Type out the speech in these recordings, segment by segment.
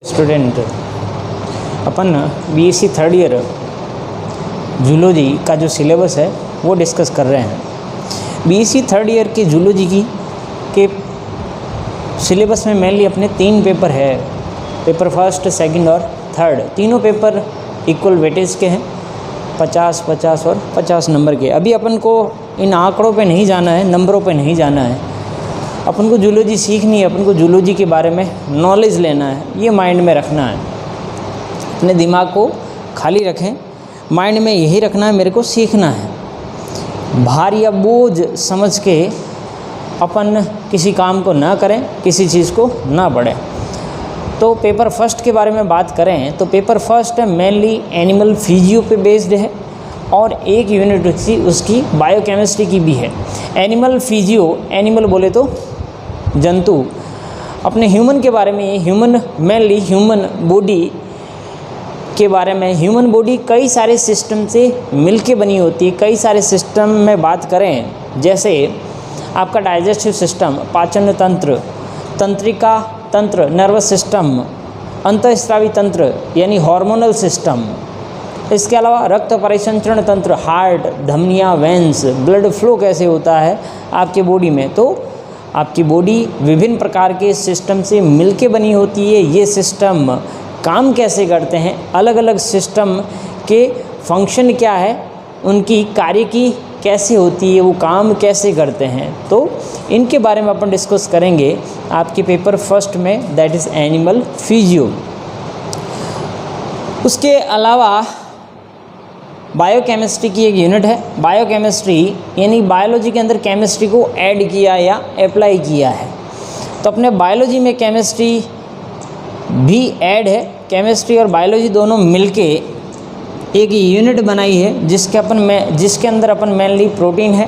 Student अपन BSc third year zoology का जो syllabus है वो डिस्कस कर रहे हैं। बीएससी थर्ड ईयर के जूलॉजी के सिलेबस में मेनली अपने 3 पेपर है, पेपर फर्स्ट, सेकंड और थर्ड। तीनों पेपर इक्वल वेटेज के हैं, 50, 50 और 50 नंबर के। अभी अपन को इन आंकड़ों पे नहीं जाना है, नंबरों पे नहीं जाना है। अपन को जूलॉजी सीखनी है, अपन को जूलॉजी के बारे में नॉलेज लेना है, ये माइंड में रखना है। अपने दिमाग को खाली रखें, माइंड में यही रखना है मेरे को सीखना है। भार या बोझ समझ के अपन किसी काम को ना करें, किसी चीज़ को ना पढ़ें। तो पेपर फर्स्ट के बारे में बात करें तो paper first mainly animal physio पे बेस्ड है और एक यूनिट उसकी बायोकेमिस्ट्री की भी है। एनिमल फिजियो, एनिमल बोले तो जंतु, अपने ह्यूमन के बारे में, ह्यूमन मेनली ह्यूमन बॉडी के बारे में। ह्यूमन बॉडी कई सारे सिस्टम से मिलके बनी होती है। कई सारे सिस्टम में बात करें, जैसे आपका डाइजेस्टिव सिस्टम, पाचन तंत्र, तंत्रिका तंत्र, नर्वस सिस्टम, अंतःस्रावी तंत्र यानी हार्मोनल सिस्टम। इसके अलावा रक्त परिसंचरण तंत्र, हार्ट, धमनियाँ, वेंस, ब्लड फ्लो कैसे होता है आपके बॉडी में। तो आपकी बॉडी विभिन्न प्रकार के सिस्टम से मिलके बनी होती है। ये सिस्टम काम कैसे करते हैं, अलग अलग सिस्टम के फंक्शन क्या है, उनकी कार्य की कैसे होती है, वो काम कैसे करते हैं, तो इनके बारे में अपन डिस्कस करेंगे आपके पेपर फर्स्ट में, दैट इज़ एनिमल फिजियो। उसके अलावा बायोकेमिस्ट्री की एक यूनिट है। बायोकेमिस्ट्री यानी बायोलॉजी के अंदर केमिस्ट्री को ऐड किया या अप्लाई किया है। तो अपने बायोलॉजी में केमिस्ट्री भी ऐड है। केमिस्ट्री और बायोलॉजी दोनों मिलके एक यूनिट बनाई है जिसके अंदर अपन मेनली प्रोटीन है,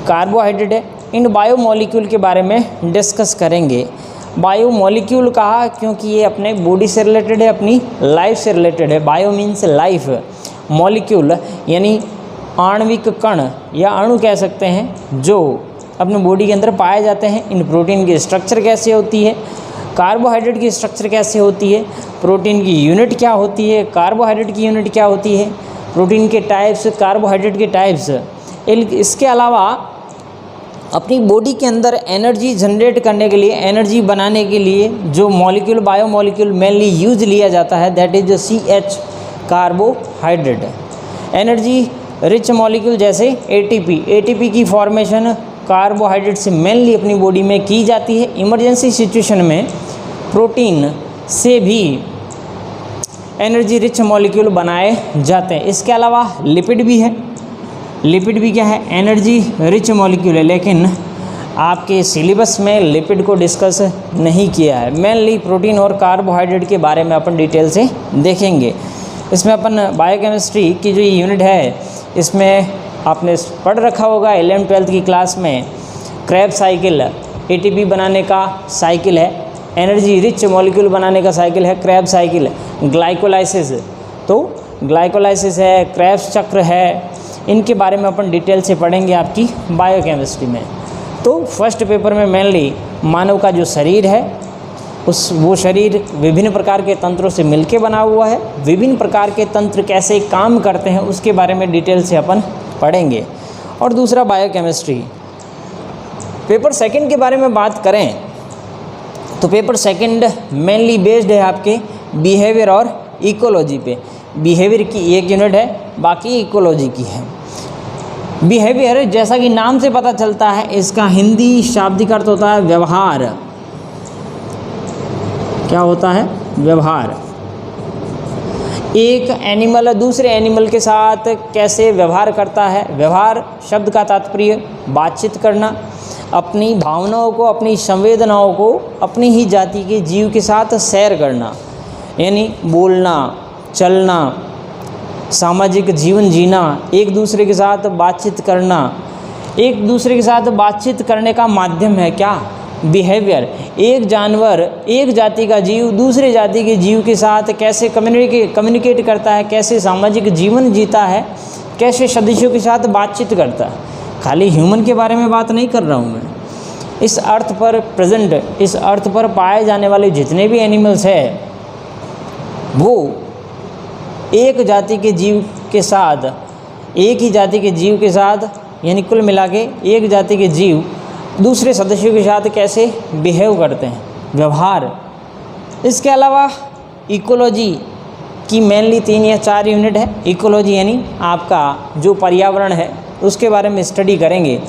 कार्बोहाइड्रेट है। इन बायोमॉलिक्यूल के बारे में डिस्कस करेंगे। बायोमॉलिक्यूल कहा क्योंकि ये अपने बॉडी से रिलेटेड है, अपनी लाइफ से रिलेटेड है। बायो मीन्स लाइफ, मॉलिक्यूल यानी आणविक कण या अणु कह सकते हैं, जो अपने बॉडी के अंदर पाए जाते हैं। इन प्रोटीन की स्ट्रक्चर कैसे होती है, कार्बोहाइड्रेट की स्ट्रक्चर कैसे होती है, प्रोटीन की यूनिट क्या होती है, कार्बोहाइड्रेट की यूनिट क्या होती है, प्रोटीन के टाइप्स, कार्बोहाइड्रेट के टाइप्स। इसके अलावा अपनी बॉडी के अंदर एनर्जी जनरेट करने के लिए, एनर्जी बनाने के लिए जो मॉलिक्यूल, बायोमॉलिक्यूल मेनली यूज लिया जाता है, that is CH, carbohydrate. Energy rich molecule जैसे ATP की फॉर्मेशन कार्बोहाइड्रेट से मेनली अपनी बॉडी में की जाती है। इमरजेंसी सिचुएशन में प्रोटीन से भी एनर्जी रिच मॉलिक्यूल बनाए जाते हैं। इसके अलावा लिपिड भी है। लिपिड भी क्या है, एनर्जी रिच मॉलिक्यूल है, लेकिन आपके सिलेबस में लिपिड को डिस्कस नहीं किया है। मेनली प्रोटीन और कार्बोहाइड्रेट के बारे में अपन डिटेल से देखेंगे। इसमें अपन बायोकेमिस्ट्री की जो यूनिट है, इसमें आपने पढ़ रखा होगा 11th 12th की क्लास में, क्रेब साइकिल, ATP बनाने का साइकिल है, एनर्जी रिच मॉलिक्यूल बनाने का साइकिल है क्रेब साइकिल, ग्लाइकोलाइसिस, तो ग्लाइकोलाइसिस है, क्रेब्स चक्र है। इनके बारे में अपन डिटेल से पढ़ेंगे आपकी बायोकेमिस्ट्री में। तो फर्स्ट पेपर में मेनली मानव का जो शरीर है, वो शरीर विभिन्न प्रकार के तंत्रों से मिलके बना हुआ है। विभिन्न प्रकार के तंत्र कैसे काम करते हैं उसके बारे में डिटेल से अपन पढ़ेंगे। और दूसरा बायोकेमिस्ट्री। पेपर सेकंड के बारे में बात करें तो पेपर सेकंड मेनली बेस्ड है आपके बिहेवियर और इकोलॉजी पे। बिहेवियर की एक यूनिट है, बाकी इकोलॉजी की है। बिहेवियर जैसा कि नाम से पता चलता है, इसका हिंदी शाब्दिक अर्थ होता है व्यवहार। क्या होता है, व्यवहार। एक एनिमल दूसरे एनिमल के साथ कैसे व्यवहार करता है। व्यवहार शब्द का तात्पर्य बातचीत करना, अपनी भावनाओं को, अपनी संवेदनाओं को अपनी ही जाति के जीव के साथ शेयर करना, यानी बोलना, चलना, सामाजिक जीवन जीना, एक दूसरे के साथ बातचीत करना। एक दूसरे के साथ बातचीत करने का माध्यम है क्या, बिहेवियर। एक जानवर, एक जाति का जीव दूसरे जाति के जीव के साथ कैसे कम्युनिकेट करता है, कैसे सामाजिक जीवन जीता है, कैसे सदस्यों के साथ बातचीत करता है। खाली ह्यूमन के बारे में बात नहीं कर रहा हूँ मैं, इस अर्थ पर प्रेजेंट, इस अर्थ पर पाए जाने वाले जितने भी एनिमल्स हैं वो एक जाति के जीव के साथ, एक ही जाति के जीव के साथ, यानी कुल मिला के एक जाति के जीव दूसरे सदस्यों के साथ कैसे बिहेव करते हैं, व्यवहार। इसके अलावा इकोलॉजी की मेनली 3 या 4 यूनिट है। इकोलॉजी यानी आपका जो पर्यावरण है उसके बारे में स्टडी करेंगे।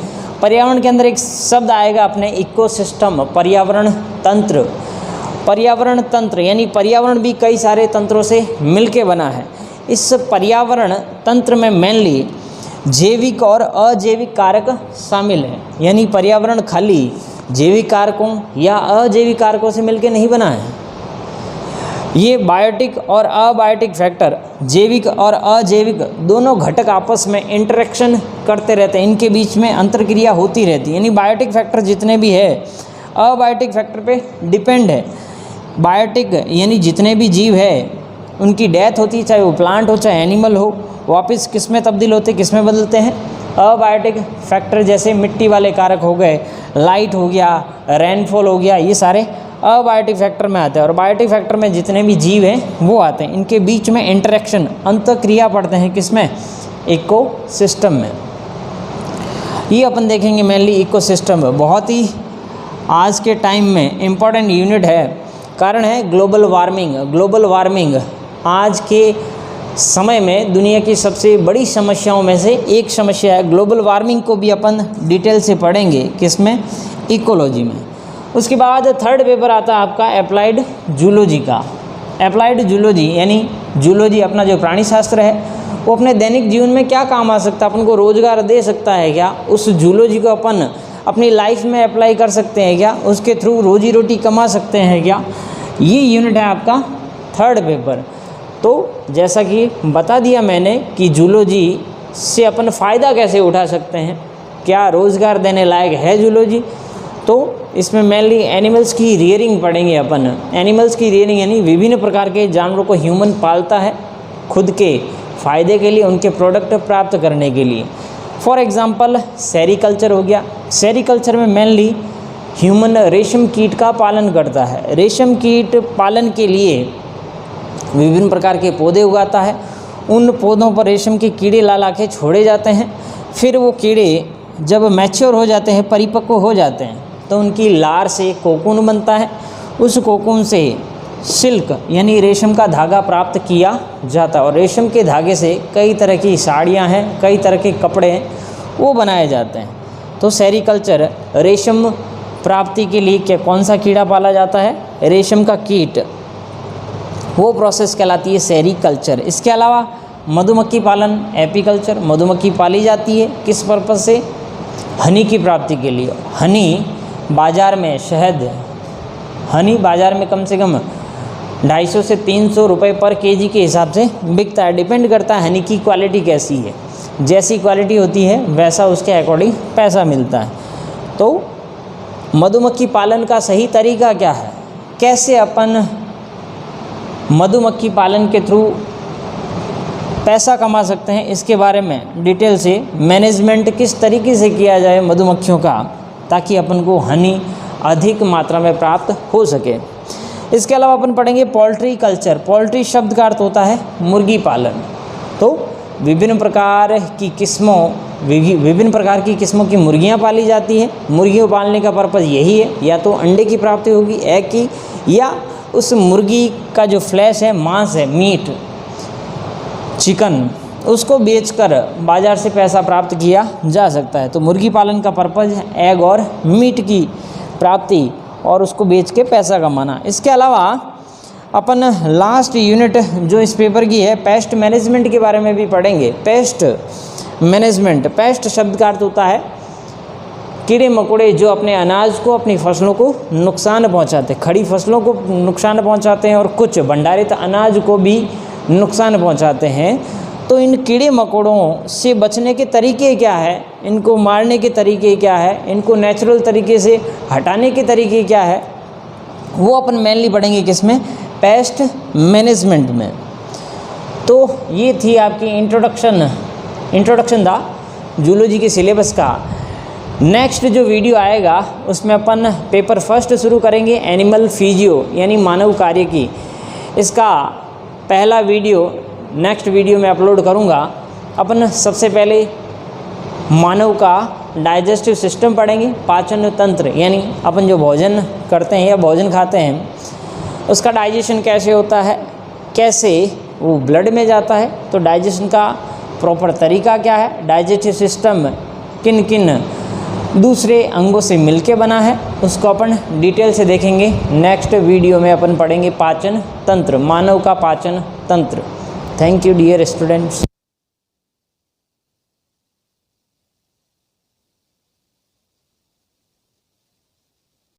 पर्यावरण के अंदर एक शब्द आएगा अपने इकोसिस्टम, पर्यावरण तंत्र। पर्यावरण तंत्र यानी पर्यावरण भी कई सारे तंत्रों से मिलके बना है। इस पर्यावरण तंत्र में मेनली जैविक और अजैविक कारक शामिल हैं, यानी पर्यावरण खाली जैविक कारकों या अजैविक कारकों से मिलके नहीं बना है। ये बायोटिक और अबायोटिक फैक्टर, जैविक और अजैविक दोनों घटक आपस में इंटरेक्शन करते रहते हैं, इनके बीच में अंतरक्रिया होती रहती है। यानी बायोटिक फैक्टर जितने भी है अबायोटिक फैक्टर पे डिपेंड है। बायोटिक यानी जितने भी जीव है उनकी डेथ होती है, चाहे वो प्लांट हो चाहे एनिमल हो, वापस किस में तब्दील होते, किस में बदलते हैं, अबायोटिक फैक्टर जैसे मिट्टी वाले कारक हो गए, लाइट हो गया, रेनफॉल हो गया, ये सारे अबायोटिक फैक्टर में आते हैं। और बायोटिक फैक्टर में जितने भी जीव हैं वो आते हैं, इनके बीच में इंटरेक्शन अंतःक्रिया पड़ते हैं किसमें, इकोसिस्टम में। ये अपन देखेंगे मेनली इकोसिस्टम बहुत ही आज के टाइम में इम्पॉर्टेंट यूनिट है। कारण है ग्लोबल वार्मिंग। ग्लोबल वार्मिंग आज के समय में दुनिया की सबसे बड़ी समस्याओं में से एक समस्या है। ग्लोबल वार्मिंग को भी अपन डिटेल से पढ़ेंगे किसमें, इकोलॉजी में। उसके बाद 3rd पेपर आता है आपका अप्लाइड जूलॉजी का। अप्लाइड जूलॉजी यानी जूलॉजी अपना जो प्राणी शास्त्र है वो अपने दैनिक जीवन में क्या काम आ सकता है, अपन को रोजगार दे सकता है क्या, उस जूलॉजी को अपन अपनी लाइफ में अप्लाई कर सकते हैं क्या, उसके थ्रू रोजी रोटी कमा सकते हैं क्या, ये यूनिट है आपका 3rd पेपर। तो जैसा कि बता दिया मैंने कि जूलॉजी से अपन फ़ायदा कैसे उठा सकते हैं, क्या रोज़गार देने लायक है जूलॉजी, तो इसमें मेनली एनिमल्स की रियरिंग पढ़ेंगे अपन। एनिमल्स की रियरिंग यानी विभिन्न प्रकार के जानवरों को ह्यूमन पालता है खुद के फ़ायदे के लिए, उनके प्रोडक्ट प्राप्त करने के लिए। फॉर एग्ज़ाम्पल सेरीकल्चर हो गया। सेरीकल्चर में मेनली ह्यूमन रेशम कीट का पालन करता है। रेशम कीट पालन के लिए विभिन्न प्रकार के पौधे उगाता है, उन पौधों पर रेशम के कीड़े ला के छोड़े जाते हैं। फिर वो कीड़े जब मैच्योर हो जाते हैं, परिपक्व हो जाते हैं, तो उनकी लार से कोकून बनता है। उस कोकून से सिल्क यानी रेशम का धागा प्राप्त किया जाता है और रेशम के धागे से कई तरह की साड़ियाँ हैं, कई तरह के कपड़े हैं, वो बनाए जाते हैं। तो सेरीकल्चर रेशम प्राप्ति के लिए क्या कौन सा कीड़ा पाला जाता है, रेशम का कीट, वो प्रोसेस कहलाती है सेरीकल्चर। इसके अलावा मधुमक्खी पालन एपीकल्चर। मधुमक्खी पाली जाती है किस पर्पज़ से, हनी की प्राप्ति के लिए। हनी बाज़ार में, शहद हनी बाज़ार में कम से कम 250 से 300 रुपये पर केजी के हिसाब से बिकता है। डिपेंड करता है हनी की क्वालिटी कैसी है, जैसी क्वालिटी होती है वैसा उसके अकॉर्डिंग पैसा मिलता है। तो मधुमक्खी पालन का सही तरीका क्या है, कैसे अपन मधुमक्खी पालन के थ्रू पैसा कमा सकते हैं, इसके बारे में डिटेल से मैनेजमेंट किस तरीके से किया जाए मधुमक्खियों का, ताकि अपन को हनी अधिक मात्रा में प्राप्त हो सके। इसके अलावा अपन पढ़ेंगे पोल्ट्री कल्चर। पोल्ट्री शब्द का अर्थ होता है मुर्गी पालन। तो विभिन्न प्रकार की किस्मों की मुर्गियां पाली जाती हैं। मुर्गियों पालने का पर्पज़ यही है, या तो अंडे की प्राप्ति होगी एग की, या उस मुर्गी का जो फ्लैश है, मांस है, मीट, चिकन, उसको बेचकर बाज़ार से पैसा प्राप्त किया जा सकता है। तो मुर्गी पालन का पर्पज़ है एग और मीट की प्राप्ति और उसको बेच के पैसा कमाना। इसके अलावा अपन लास्ट यूनिट जो इस पेपर की है पेस्ट मैनेजमेंट के बारे में भी पढ़ेंगे। पेस्ट मैनेजमेंट, पेस्ट शब्द का अर्थ होता है कीड़े मकोड़े जो अपने अनाज को, अपनी फसलों को नुकसान पहुंचाते हैं। खड़ी फसलों को नुकसान पहुंचाते हैं और कुछ भंडारित अनाज को भी नुकसान पहुंचाते हैं। तो इन कीड़े मकोड़ों से बचने के तरीके क्या है, इनको मारने के तरीके क्या है, इनको नेचुरल तरीके से हटाने के तरीके क्या है, वो अपन मेनली पढ़ेंगे किसमें, पेस्ट मैनेजमेंट में। तो ये थी आपकी इंट्रोडक्शन था जूलॉजी के सिलेबस का। नेक्स्ट जो वीडियो आएगा उसमें अपन पेपर फर्स्ट शुरू करेंगे एनिमल फिजियो यानी मानव कार्य की। इसका पहला वीडियो नेक्स्ट वीडियो में अपलोड करूँगा। अपन सबसे पहले मानव का डाइजेस्टिव सिस्टम पढ़ेंगे, पाचन तंत्र, यानी अपन जो भोजन करते हैं या भोजन खाते हैं उसका डाइजेशन कैसे होता है, कैसे वो ब्लड में जाता है, तो डाइजेशन का प्रॉपर तरीका क्या है, डाइजेस्टिव सिस्टम किन किन दूसरे अंगों से मिलके बना है, उसको अपन डिटेल से देखेंगे। नेक्स्ट वीडियो में अपन पढ़ेंगे पाचन तंत्र, मानव का पाचन तंत्र। Thank you dear students.